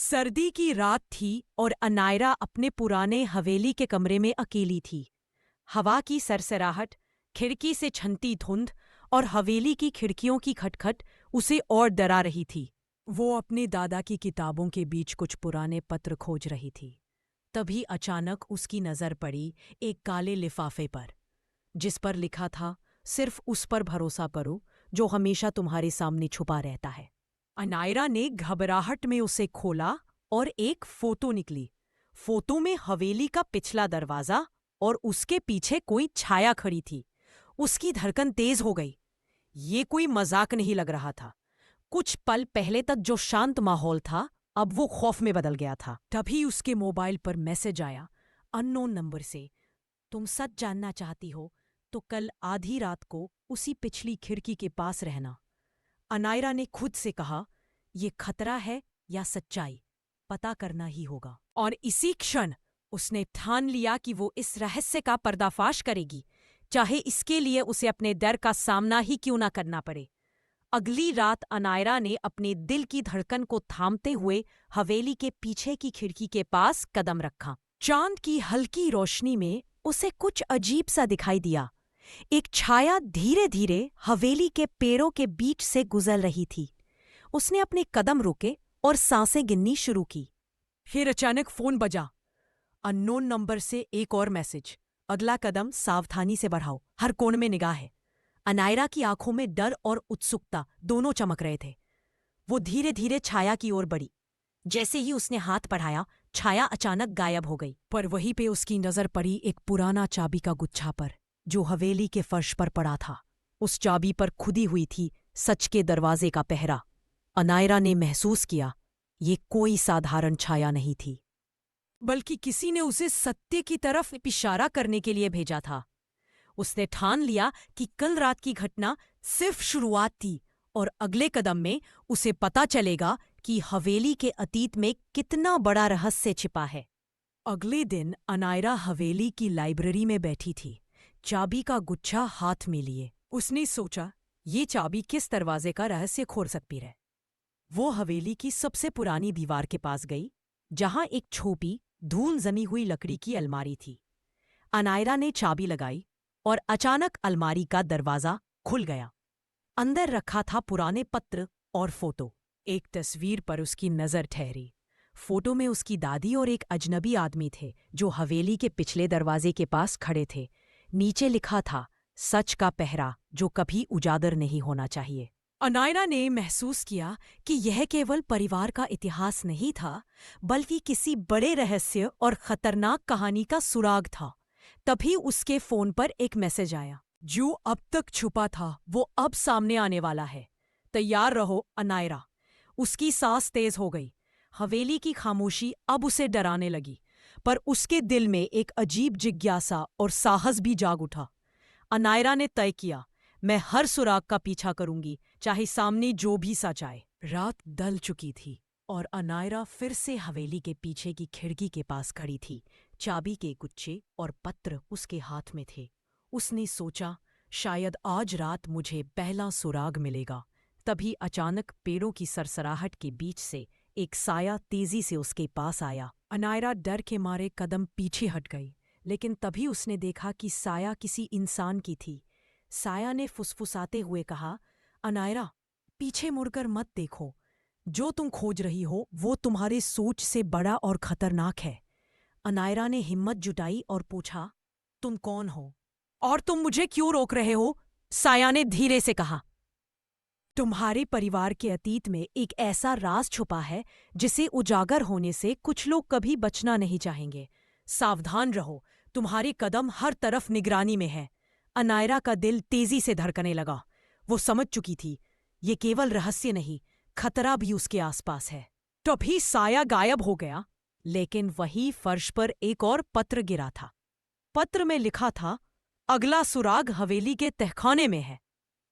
सर्दी की रात थी और अनायरा अपने पुराने हवेली के कमरे में अकेली थी। हवा की सरसराहट, खिड़की से छनती धुंध और हवेली की खिड़कियों की खटखट उसे और डरा रही थी। वो अपने दादा की किताबों के बीच कुछ पुराने पत्र खोज रही थी। तभी अचानक उसकी नज़र पड़ी एक काले लिफाफे पर, जिस पर लिखा था, सिर्फ उस पर भरोसा करो जो हमेशा तुम्हारे सामने छुपा रहता है। अनायरा ने घबराहट में उसे खोला और एक फोटो निकली। फोटो में हवेली का पिछला दरवाजा और उसके पीछे कोई छाया खड़ी थी। उसकी धड़कन तेज हो गई। ये कोई मजाक नहीं लग रहा था। कुछ पल पहले तक जो शांत माहौल था, अब वो खौफ में बदल गया था। तभी उसके मोबाइल पर मैसेज आया, अननोन नंबर से। तुम सच जानना चाहती हो तो कल आधी रात को उसी पिछली खिड़की के पास रहना। अनायरा ने खुद से कहा, ये खतरा है या सच्चाई, पता करना ही होगा। और इसी क्षण उसने ठान लिया कि वो इस रहस्य का पर्दाफाश करेगी, चाहे इसके लिए उसे अपने डर का सामना ही क्यों ना करना पड़े। अगली रात अनायरा ने अपने दिल की धड़कन को थामते हुए हवेली के पीछे की खिड़की के पास कदम रखा। चांद की हल्की रोशनी में उसे कुछ अजीब सा दिखाई दिया। एक छाया धीरे धीरे हवेली के पेड़ों के बीच से गुजर रही थी। उसने अपने कदम रोके और सांसें गिननी शुरू की। फिर अचानक फोन बजा। अननोन नंबर से एक और मैसेज। अगला कदम सावधानी से बढ़ाओ, हर कोण में निगाह है। अनायरा की आंखों में डर और उत्सुकता दोनों चमक रहे थे। वो धीरे धीरे छाया की ओर बढ़ी। जैसे ही उसने हाथ बढ़ाया, छाया अचानक गायब हो गई। पर वहीं पे उसकी नजर पड़ी एक पुराना चाबी का गुच्छा पर, जो हवेली के फर्श पर पड़ा था। उस चाबी पर खुदी हुई थी सच के दरवाजे का पहरा। अनायरा ने महसूस किया, ये कोई साधारण छाया नहीं थी, बल्कि किसी ने उसे सत्य की तरफ इशारा करने के लिए भेजा था। उसने ठान लिया कि कल रात की घटना सिर्फ शुरुआत थी और अगले कदम में उसे पता चलेगा कि हवेली के अतीत में कितना बड़ा रहस्य छिपा है। अगले दिन अनायरा हवेली की लाइब्रेरी में बैठी थी, चाबी का गुच्छा हाथ में लिए। उसने सोचा, ये चाबी किस दरवाजे का रहस्य खोल सकती है। वो हवेली की सबसे पुरानी दीवार के पास गई, जहां एक छोटी धूल जमी हुई लकड़ी की अलमारी थी। अनायरा ने चाबी लगाई और अचानक अलमारी का दरवाजा खुल गया। अंदर रखा था पुराने पत्र और फोटो। एक तस्वीर पर उसकी नजर ठहरी। फोटो में उसकी दादी और एक अजनबी आदमी थे, जो हवेली के पिछले दरवाजे के पास खड़े थे। नीचे लिखा था, सच का पहरा जो कभी उजागर नहीं होना चाहिए। अनायरा ने महसूस किया कि यह केवल परिवार का इतिहास नहीं था, बल्कि किसी बड़े रहस्य और खतरनाक कहानी का सुराग था। तभी उसके फोन पर एक मैसेज आया, जो अब तक छुपा था वो अब सामने आने वाला है। तैयार रहो अनायरा। उसकी सांस तेज हो गई। हवेली की खामोशी अब उसे डराने लगी, पर उसके दिल में एक अजीब जिज्ञासा और साहस भी जाग उठा। अनायरा ने तय किया, मैं हर सुराग का पीछा करूंगी, चाहे सामने जो भी सच आए। रात ढल चुकी थी और अनायरा फिर से हवेली के पीछे की खिड़की के पास खड़ी थी। चाबी के गुच्छे और पत्र उसके हाथ में थे। उसने सोचा, शायद आज रात मुझे पहला सुराग मिलेगा। तभी अचानक पेड़ों की सरसराहट के बीच से एक साया तेजी से उसके पास आया। अनायरा डर के मारे कदम पीछे हट गई, लेकिन तभी उसने देखा कि साया किसी इंसान की थी। साया ने फुसफुसाते हुए कहा, अनायरा, पीछे मुड़कर मत देखो। जो तुम खोज रही हो वो तुम्हारे सोच से बड़ा और खतरनाक है। अनायरा ने हिम्मत जुटाई और पूछा, तुम कौन हो और तुम मुझे क्यों रोक रहे हो? साया ने धीरे से कहा, तुम्हारे परिवार के अतीत में एक ऐसा राज छुपा है जिसे उजागर होने से कुछ लोग कभी बचना नहीं चाहेंगे। सावधान रहो, तुम्हारे कदम हर तरफ निगरानी में है। अनायरा का दिल तेजी से धड़कने लगा। वो समझ चुकी थी, ये केवल रहस्य नहीं, खतरा भी उसके आसपास है। तभी साया गायब हो गया, लेकिन वही फर्श पर एक और पत्र गिरा था। पत्र में लिखा था, अगला सुराग हवेली के तहखाने में है,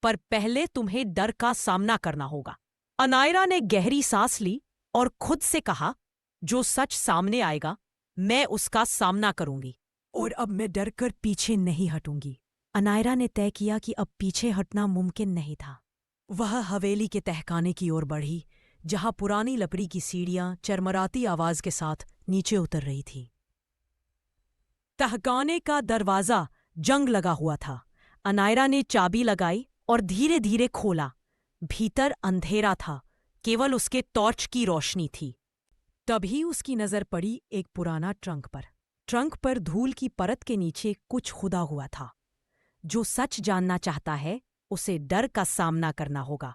पर पहले तुम्हें डर का सामना करना होगा। अनायरा ने गहरी सांस ली और खुद से कहा, जो सच सामने आएगा मैं उसका सामना करूंगी, और अब मैं डर कर पीछे नहीं हटूंगी। अनायरा ने तय किया कि अब पीछे हटना मुमकिन नहीं था। वह हवेली के तहखाने की ओर बढ़ी, जहां पुरानी लकड़ी की सीढ़ियां चरमराती आवाज के साथ नीचे उतर रही थी। तहखाने का दरवाजा जंग लगा हुआ था। अनायरा ने चाबी लगाई और धीरे धीरे खोला। भीतर अंधेरा था, केवल उसके टॉर्च की रोशनी थी। तभी उसकी नजर पड़ी एक पुराना ट्रंक पर। ट्रंक पर धूल की परत के नीचे कुछ खुदा हुआ था। जो सच जानना चाहता है उसे डर का सामना करना होगा।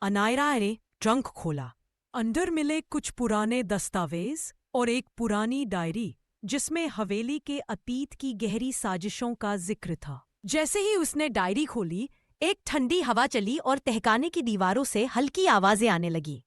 अनायरा ने ट्रंक खोला। अंदर मिले कुछ पुराने दस्तावेज और एक पुरानी डायरी जिसमें हवेली के अतीत की गहरी साजिशों का जिक्र था। जैसे ही उसने डायरी खोली, एक ठंडी हवा चली और तहखाने की दीवारों से हल्की आवाजें आने लगी।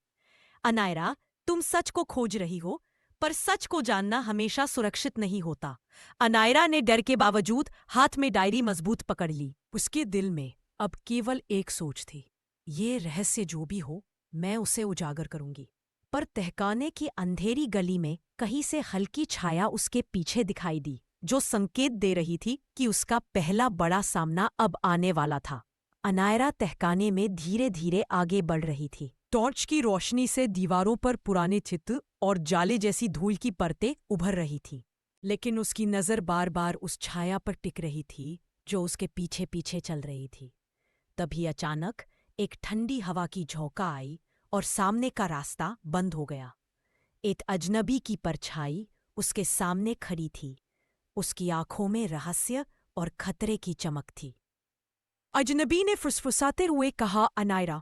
अनायरा, तुम सच को खोज रही हो, पर सच को जानना हमेशा सुरक्षित नहीं होता। अनायरा ने डर के बावजूद हाथ में डायरी मजबूत पकड़ ली। उसके दिल में अब केवल एक सोच थी, ये रहस्य जो भी हो, मैं उसे उजागर करूंगी। पर तहखाने की अंधेरी गली में कहीं से हल्की छाया उसके पीछे दिखाई दी, जो संकेत दे रही थी कि उसका पहला बड़ा सामना अब आने वाला था। अनायरा तहखाने में धीरे धीरे आगे बढ़ रही थी। टॉर्च की रोशनी से दीवारों पर पुराने चित्र और जाले जैसी धूल की परतें उभर रही थी, लेकिन उसकी नजर बार बार उस छाया पर टिक रही थी जो उसके पीछे पीछे चल रही थी। तभी अचानक एक ठंडी हवा की झोंका आई और सामने का रास्ता बंद हो गया। एक अजनबी की परछाई उसके सामने खड़ी थी। उसकी आंखों में रहस्य और खतरे की चमक थी। अजनबी ने फुसफुसाते हुए कहा, अनायरा,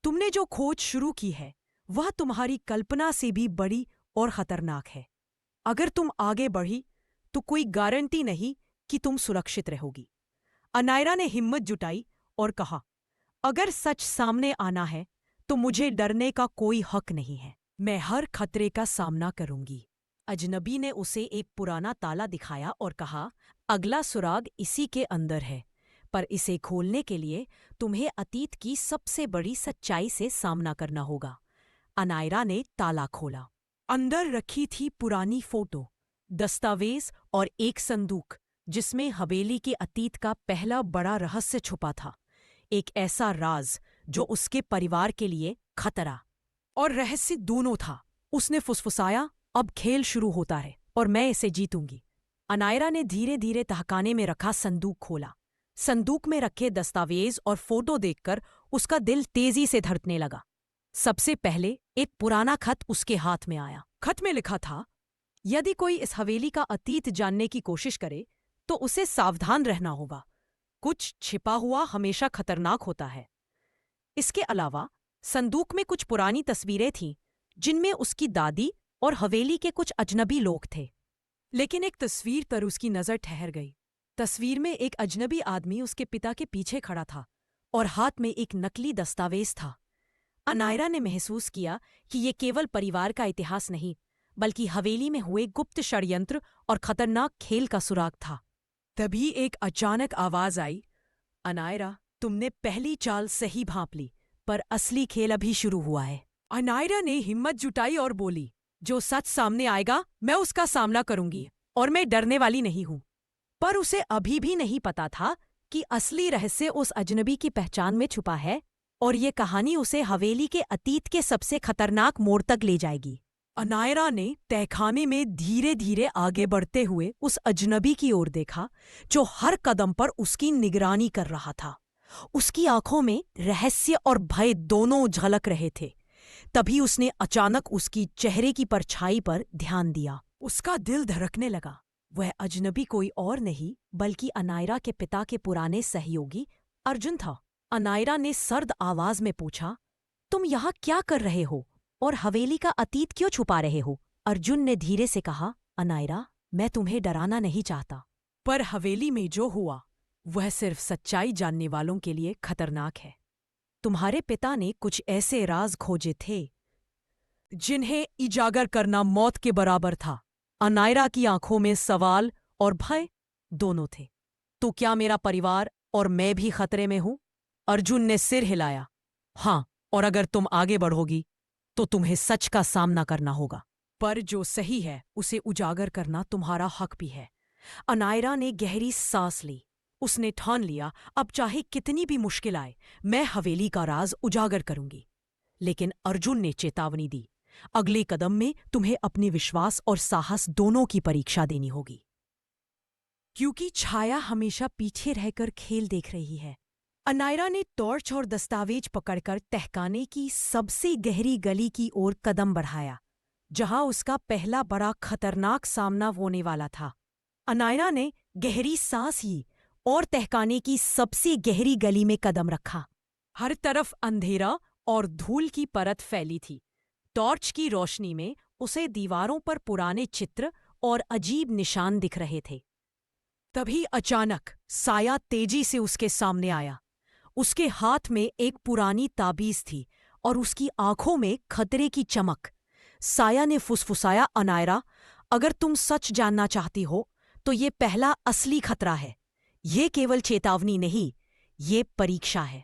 तुमने जो खोज शुरू की है वह तुम्हारी कल्पना से भी बड़ी और खतरनाक है। अगर तुम आगे बढ़ी तो कोई गारंटी नहीं कि तुम सुरक्षित रहोगी। अनायरा ने हिम्मत जुटाई और कहा, अगर सच सामने आना है तो मुझे डरने का कोई हक नहीं है। मैं हर खतरे का सामना करूंगी। अजनबी ने उसे एक पुराना ताला दिखाया और कहा, अगला सुराग इसी के अंदर है, पर इसे खोलने के लिए तुम्हें अतीत की सबसे बड़ी सच्चाई से सामना करना होगा। अनायरा ने ताला खोला। अंदर रखी थी पुरानी फोटो, दस्तावेज और एक संदूक जिसमें हवेली के अतीत का पहला बड़ा रहस्य छुपा था। एक ऐसा राज जो उसके परिवार के लिए खतरा और रहस्य दोनों था। उसने फुसफुसाया, अब खेल शुरू होता है और मैं इसे जीतूंगी। अनायरा ने धीरे धीरे तहखाने में रखा संदूक खोला। संदूक में रखे दस्तावेज और फोटो देखकर उसका दिल तेजी से धड़कने लगा। सबसे पहले एक पुराना खत उसके हाथ में आया। खत में लिखा था, यदि कोई इस हवेली का अतीत जानने की कोशिश करे तो उसे सावधान रहना होगा। कुछ छिपा हुआ हमेशा खतरनाक होता है। इसके अलावा संदूक में कुछ पुरानी तस्वीरें थीं जिनमें उसकी दादी और हवेली के कुछ अजनबी लोग थे। लेकिन एक तस्वीर पर उसकी नजर ठहर गई। तस्वीर में एक अजनबी आदमी उसके पिता के पीछे खड़ा था और हाथ में एक नकली दस्तावेज था। अनायरा ने महसूस किया कि ये केवल परिवार का इतिहास नहीं, बल्कि हवेली में हुए गुप्त षड्यंत्र और खतरनाक खेल का सुराग था। तभी एक अचानक आवाज आई, अनायरा, तुमने पहली चाल सही भांप ली, पर असली खेल अभी शुरू हुआ है। अनायरा ने हिम्मत जुटाई और बोली, जो सच सामने आएगा मैं उसका सामना करूंगी और मैं डरने वाली नहीं हूं। पर उसे अभी भी नहीं पता था कि असली रहस्य उस अजनबी की पहचान में छुपा है और ये कहानी उसे हवेली के अतीत के सबसे खतरनाक मोड़ तक ले जाएगी। अनायरा ने तहखाने में धीरे धीरे आगे बढ़ते हुए उस अजनबी की ओर देखा जो हर कदम पर उसकी निगरानी कर रहा था। उसकी आंखों में रहस्य और भय दोनों झलक रहे थे। तभी उसने अचानक उसकी चेहरे की परछाई पर ध्यान दिया। उसका दिल धड़कने लगा। वह अजनबी कोई और नहीं बल्कि अनायरा के पिता के पुराने सहयोगी अर्जुन था। अनायरा ने सर्द आवाज में पूछा, तुम यहाँ क्या कर रहे हो और हवेली का अतीत क्यों छुपा रहे हो? अर्जुन ने धीरे से कहा, अनायरा, मैं तुम्हें डराना नहीं चाहता, पर हवेली में जो हुआ वह सिर्फ सच्चाई जानने वालों के लिए खतरनाक है। तुम्हारे पिता ने कुछ ऐसे राज खोजे थे जिन्हें उजागर करना मौत के बराबर था। अनायरा की आंखों में सवाल और भय दोनों थे। तो क्या मेरा परिवार और मैं भी खतरे में हूं? अर्जुन ने सिर हिलाया। हाँ, और अगर तुम आगे बढ़ोगी तो तुम्हें सच का सामना करना होगा, पर जो सही है उसे उजागर करना तुम्हारा हक भी है। अनायरा ने गहरी सांस ली। उसने ठान लिया, अब चाहे कितनी भी मुश्किल आए, मैं हवेली का राज उजागर करूंगी। लेकिन अर्जुन ने चेतावनी दी, अगले कदम में तुम्हें अपने विश्वास और साहस दोनों की परीक्षा देनी होगी, क्योंकि छाया हमेशा पीछे रहकर खेल देख रही है। अनायरा ने टॉर्च और दस्तावेज पकड़कर तहखाने की सबसे गहरी गली की ओर कदम बढ़ाया, जहां उसका पहला बड़ा खतरनाक सामना होने वाला था। अनायरा ने गहरी सांस ली और तहखाने की सबसे गहरी गली में कदम रखा। हर तरफ अंधेरा और धूल की परत फैली थी। टॉर्च की रोशनी में उसे दीवारों पर पुराने चित्र और अजीब निशान दिख रहे थे। तभी अचानक साया तेजी से उसके सामने आया। उसके हाथ में एक पुरानी ताबीज थी और उसकी आंखों में खतरे की चमक। साया ने फुसफुसाया, अनायरा, अगर तुम सच जानना चाहती हो तो ये पहला असली खतरा है। ये केवल चेतावनी नहीं, ये परीक्षा है।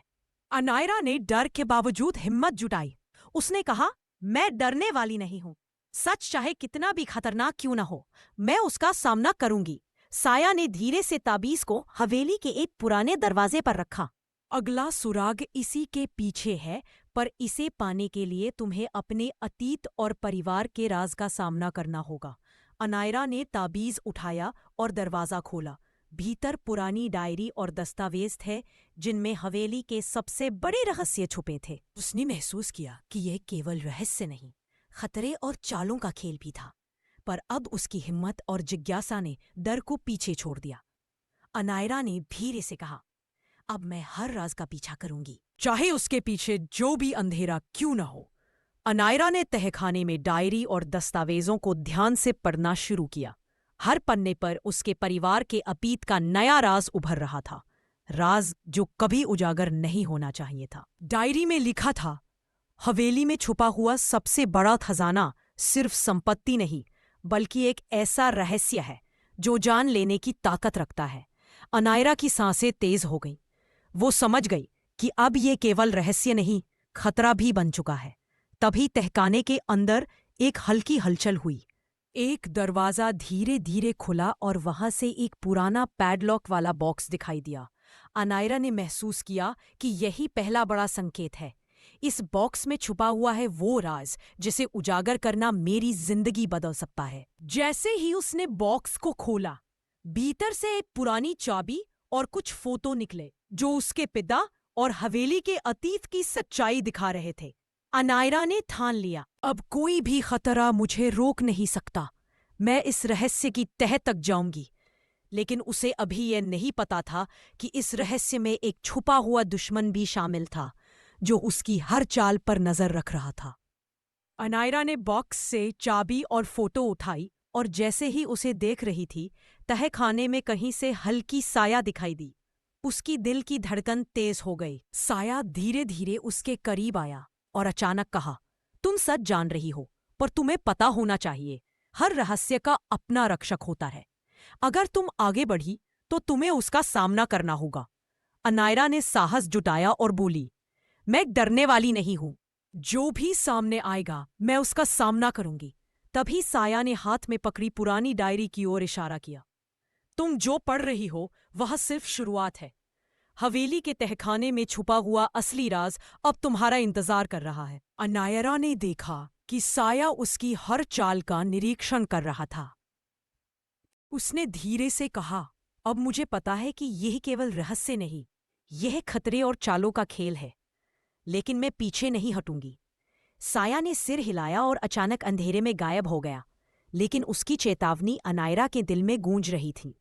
अनायरा ने डर के बावजूद हिम्मत जुटाई। उसने कहा, मैं डरने वाली नहीं हूं। सच चाहे कितना भी खतरनाक क्यों न हो, मैं उसका सामना करूंगी। साया ने धीरे से ताबीज को हवेली के एक पुराने दरवाजे पर रखा। अगला सुराग इसी के पीछे है, पर इसे पाने के लिए तुम्हें अपने अतीत और परिवार के राज का सामना करना होगा। अनायरा ने ताबीज उठाया और दरवाजा खोला। भीतर पुरानी डायरी और दस्तावेज थे, जिनमें हवेली के सबसे बड़े रहस्य छुपे थे। उसने महसूस किया कि यह केवल रहस्य नहीं, खतरे और चालों का खेल भी था। पर अब उसकी हिम्मत और जिज्ञासा ने डर को पीछे छोड़ दिया। अनायरा ने धीरे से कहा, अब मैं हर राज का पीछा करूंगी, चाहे उसके पीछे जो भी अंधेरा क्यों न हो। अनायरा ने तहखाने में डायरी और दस्तावेजों को ध्यान से पढ़ना शुरू किया। हर पन्ने पर उसके परिवार के अतीत का नया राज उभर रहा था, राज जो कभी उजागर नहीं होना चाहिए था। डायरी में लिखा था, हवेली में छुपा हुआ सबसे बड़ा खजाना सिर्फ संपत्ति नहीं, बल्कि एक ऐसा रहस्य है जो जान लेने की ताकत रखता है। अनायरा की सांसें तेज हो गईं। वो समझ गई कि अब ये केवल रहस्य नहीं, खतरा भी बन चुका है। तभी तहखाने के अंदर एक हल्की हलचल हुई। एक दरवाजा धीरे धीरे खुला और वहां से एक पुराना पैडलॉक वाला बॉक्स दिखाई दिया। अनायरा ने महसूस किया कि यही पहला बड़ा संकेत है। इस बॉक्स में छुपा हुआ है वो राज जिसे उजागर करना मेरी जिंदगी बदल सकता है। जैसे ही उसने बॉक्स को खोला, भीतर से एक पुरानी चाबी और कुछ फोटो निकले, जो उसके पिता और हवेली के अतीत की सच्चाई दिखा रहे थे। अनायरा ने ठान लिया, अब कोई भी खतरा मुझे रोक नहीं सकता। मैं इस रहस्य की तह तक जाऊंगी। लेकिन उसे अभी यह नहीं पता था कि इस रहस्य में एक छुपा हुआ दुश्मन भी शामिल था, जो उसकी हर चाल पर नजर रख रहा था। अनायरा ने बॉक्स से चाबी और फोटो उठाई और जैसे ही उसे देख रही थी, तहखाने में कहीं से हल्की साया दिखाई दी। उसकी दिल की धड़कन तेज हो गई। साया धीरे धीरे उसके करीब आया और अचानक कहा, तुम सच जान रही हो, पर तुम्हें पता होना चाहिए, हर रहस्य का अपना रक्षक होता है। अगर तुम आगे बढ़ी तो तुम्हें उसका सामना करना होगा। अनायरा ने साहस जुटाया और बोली, मैं डरने वाली नहीं हूं। जो भी सामने आएगा मैं उसका सामना करूंगी। तभी साया ने हाथ में पकड़ी पुरानी डायरी की ओर इशारा किया। तुम जो पढ़ रही हो वह सिर्फ शुरुआत है। हवेली के तहखाने में छुपा हुआ असली राज अब तुम्हारा इंतजार कर रहा है। अनायरा ने देखा कि साया उसकी हर चाल का निरीक्षण कर रहा था। उसने धीरे से कहा, अब मुझे पता है कि यह केवल रहस्य नहीं, यह खतरे और चालों का खेल है। लेकिन मैं पीछे नहीं हटूंगी। साया ने सिर हिलाया और अचानक अंधेरे में गायब हो गया। लेकिन उसकी चेतावनी अनायरा के दिल में गूंज रही थी।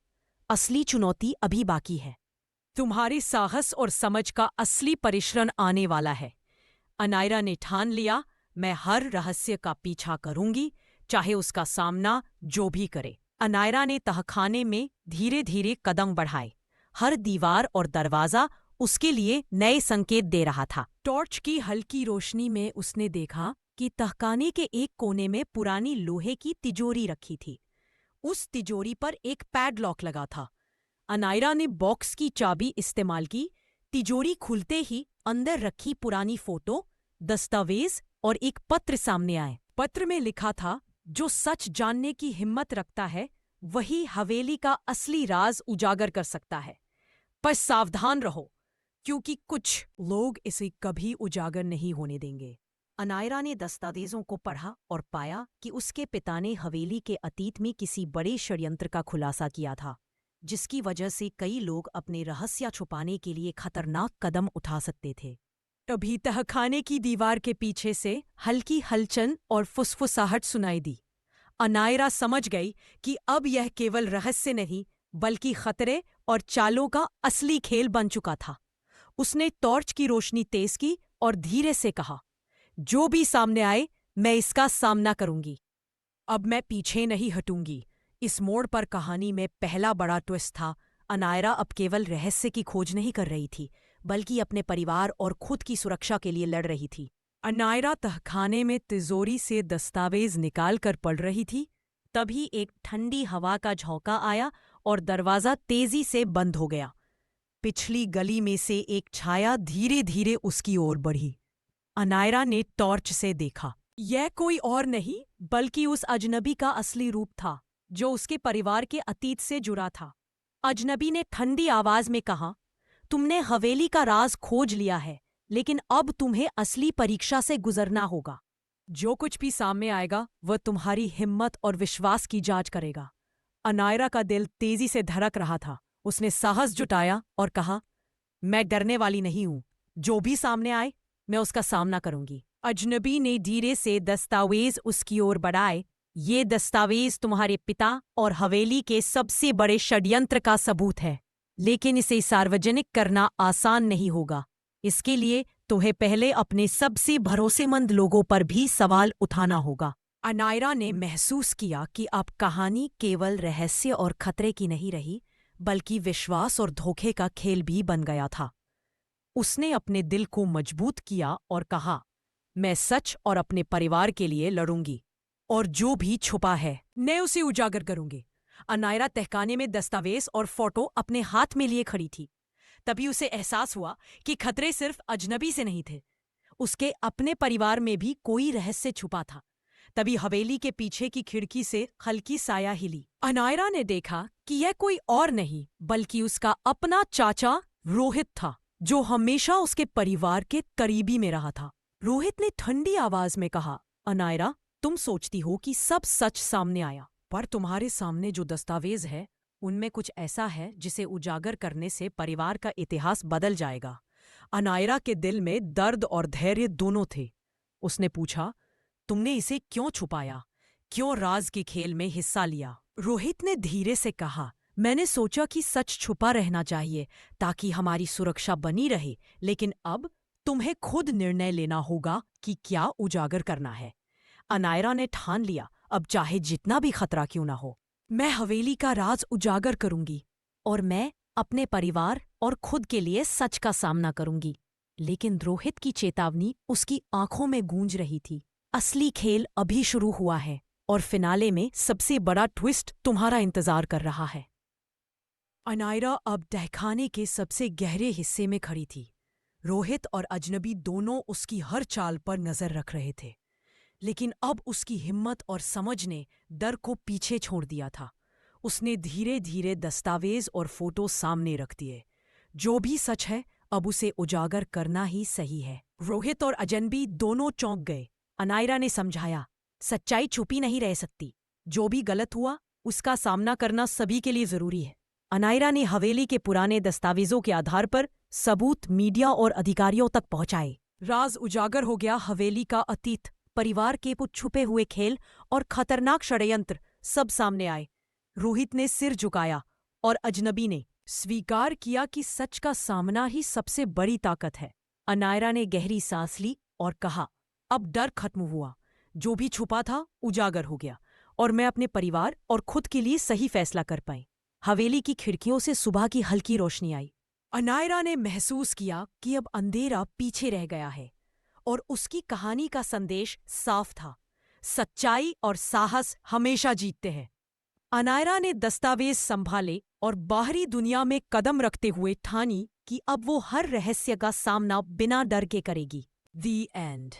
असली चुनौती अभी बाकी है। तुम्हारी साहस और समझ का असली परिश्रण आने वाला है। अनायरा ने ठान लिया, मैं हर रहस्य का पीछा करूंगी, चाहे उसका सामना जो भी करे। अनायरा ने तहखाने में धीरे धीरे कदम बढ़ाए। हर दीवार और दरवाजा उसके लिए नए संकेत दे रहा था। टॉर्च की हल्की रोशनी में उसने देखा कि तहखाने के एक कोने में पुरानी लोहे की तिजोरी रखी थी। उस तिजोरी पर एक पैडलॉक लगा था। अनायरा ने बॉक्स की चाबी इस्तेमाल की। तिजोरी खुलते ही अंदर रखी पुरानी फोटो, दस्तावेज और एक पत्र सामने आए। पत्र में लिखा था, जो सच जानने की हिम्मत रखता है वही हवेली का असली राज उजागर कर सकता है। पर सावधान रहो, क्योंकि कुछ लोग इसे कभी उजागर नहीं होने देंगे। अनायरा ने दस्तावेजों को पढ़ा और पाया कि उसके पिता ने हवेली के अतीत में किसी बड़े षड्यंत्र का खुलासा किया था, जिसकी वजह से कई लोग अपने रहस्य छुपाने के लिए खतरनाक कदम उठा सकते थे। तभी तहखाने की दीवार के पीछे से हल्की हलचल और फुसफुसाहट सुनाई दी। अनायरा समझ गई कि अब यह केवल रहस्य नहीं बल्कि खतरे और चालों का असली खेल बन चुका था। उसने टॉर्च की रोशनी तेज की और धीरे से कहा, जो भी सामने आए मैं इसका सामना करूंगी। अब मैं पीछे नहीं हटूंगी। इस मोड़ पर कहानी में पहला बड़ा ट्विस्ट था। अनायरा अब केवल रहस्य की खोज नहीं कर रही थी बल्कि अपने परिवार और खुद की सुरक्षा के लिए लड़ रही थी। अनायरा तहखाने में तिजोरी से दस्तावेज निकाल कर पढ़ रही थी, तभी एक ठंडी हवा का झोंका आया और दरवाजा तेजी से बंद हो गया। पिछली गली में से एक छाया धीरे धीरे उसकी ओर बढ़ी। अनायरा ने टॉर्च से देखा। यह कोई और नहीं बल्कि उस अजनबी का असली रूप था जो उसके परिवार के अतीत से जुड़ा था। अजनबी ने ठंडी आवाज में कहा, तुमने हवेली का राज खोज लिया है, लेकिन अब तुम्हें असली परीक्षा से गुजरना होगा। जो कुछ भी सामने आएगा वह तुम्हारी हिम्मत और विश्वास की जांच करेगा। अनायरा का दिल तेजी से धड़क रहा था। उसने साहस जुटाया और कहा, मैं डरने वाली नहीं हूं। जो भी सामने आए मैं उसका सामना करूंगी। अजनबी ने धीरे से दस्तावेज उसकी ओर बढ़ाए। ये दस्तावेज तुम्हारे पिता और हवेली के सबसे बड़े षड्यंत्र का सबूत है, लेकिन इसे सार्वजनिक करना आसान नहीं होगा। इसके लिए तुम्हें पहले अपने सबसे भरोसेमंद लोगों पर भी सवाल उठाना होगा। अनायरा ने महसूस किया कि अब कहानी केवल रहस्य और खतरे की नहीं रही बल्कि विश्वास और धोखे का खेल भी बन गया था। उसने अपने दिल को मजबूत किया और कहा, मैं सच और अपने परिवार के लिए लड़ूंगी और जो भी छुपा है मैं उसे उजागर करूंगी। अनायरा तहखाने में दस्तावेज और फोटो अपने हाथ में लिए खड़ी थी। तभी उसे एहसास हुआ कि खतरे सिर्फ अजनबी से नहीं थे, उसके अपने परिवार में भी कोई रहस्य छुपा था। तभी हवेली के पीछे की खिड़की से हल्की साया हिली। अनायरा ने देखा कि यह कोई और नहीं बल्कि उसका अपना चाचा रोहित था, जो हमेशा उसके परिवार के करीबी में रहा था। रोहित ने ठंडी आवाज में कहा, अनायरा, तुम सोचती हो कि सब सच सामने आया, पर तुम्हारे सामने जो दस्तावेज है उनमें कुछ ऐसा है जिसे उजागर करने से परिवार का इतिहास बदल जाएगा। अनायरा के दिल में दर्द और धैर्य दोनों थे। उसने पूछा, तुमने इसे क्यों छुपाया? क्यों राज के खेल में हिस्सा लिया? रोहित ने धीरे से कहा, मैंने सोचा कि सच छुपा रहना चाहिए ताकि हमारी सुरक्षा बनी रहे, लेकिन अब तुम्हें खुद निर्णय लेना होगा कि क्या उजागर करना है। अनायरा ने ठान लिया, अब चाहे जितना भी खतरा क्यों ना हो, मैं हवेली का राज उजागर करूंगी और मैं अपने परिवार और खुद के लिए सच का सामना करूंगी। लेकिन रोहित की चेतावनी उसकी आंखों में गूंज रही थी। असली खेल अभी शुरू हुआ है और फिनाले में सबसे बड़ा ट्विस्ट तुम्हारा इंतजार कर रहा है। अनायरा अब तहखाने के सबसे गहरे हिस्से में खड़ी थी। रोहित और अजनबी दोनों उसकी हर चाल पर नजर रख रहे थे, लेकिन अब उसकी हिम्मत और समझ ने डर को पीछे छोड़ दिया था। उसने धीरे धीरे दस्तावेज और फोटो सामने रख दिए। जो भी सच है अब उसे उजागर करना ही सही है। रोहित और अजनबी दोनों चौंक गए। अनायरा ने समझाया, सच्चाई छुपी नहीं रह सकती। जो भी गलत हुआ उसका सामना करना सभी के लिए जरूरी है। अनायरा ने हवेली के पुराने दस्तावेजों के आधार पर सबूत मीडिया और अधिकारियों तक पहुंचाए। राज उजागर हो गया। हवेली का अतीत, परिवार के कुछ छुपे हुए खेल और खतरनाक षड्यंत्र सब सामने आए। रोहित ने सिर झुकाया और अजनबी ने स्वीकार किया कि सच का सामना ही सबसे बड़ी ताकत है। अनायरा ने गहरी सांस ली और कहा, अब डर खत्म हुआ। जो भी छुपा था उजागर हो गया और मैं अपने परिवार और खुद के लिए सही फैसला कर पाई। हवेली की खिड़कियों से सुबह की हल्की रोशनी आई। अनायरा ने महसूस किया कि अब अंधेरा पीछे रह गया है और उसकी कहानी का संदेश साफ था, सच्चाई और साहस हमेशा जीतते हैं। अनायरा ने दस्तावेज संभाले और बाहरी दुनिया में कदम रखते हुए ठानी कि अब वो हर रहस्य का सामना बिना डर के करेगी। The end.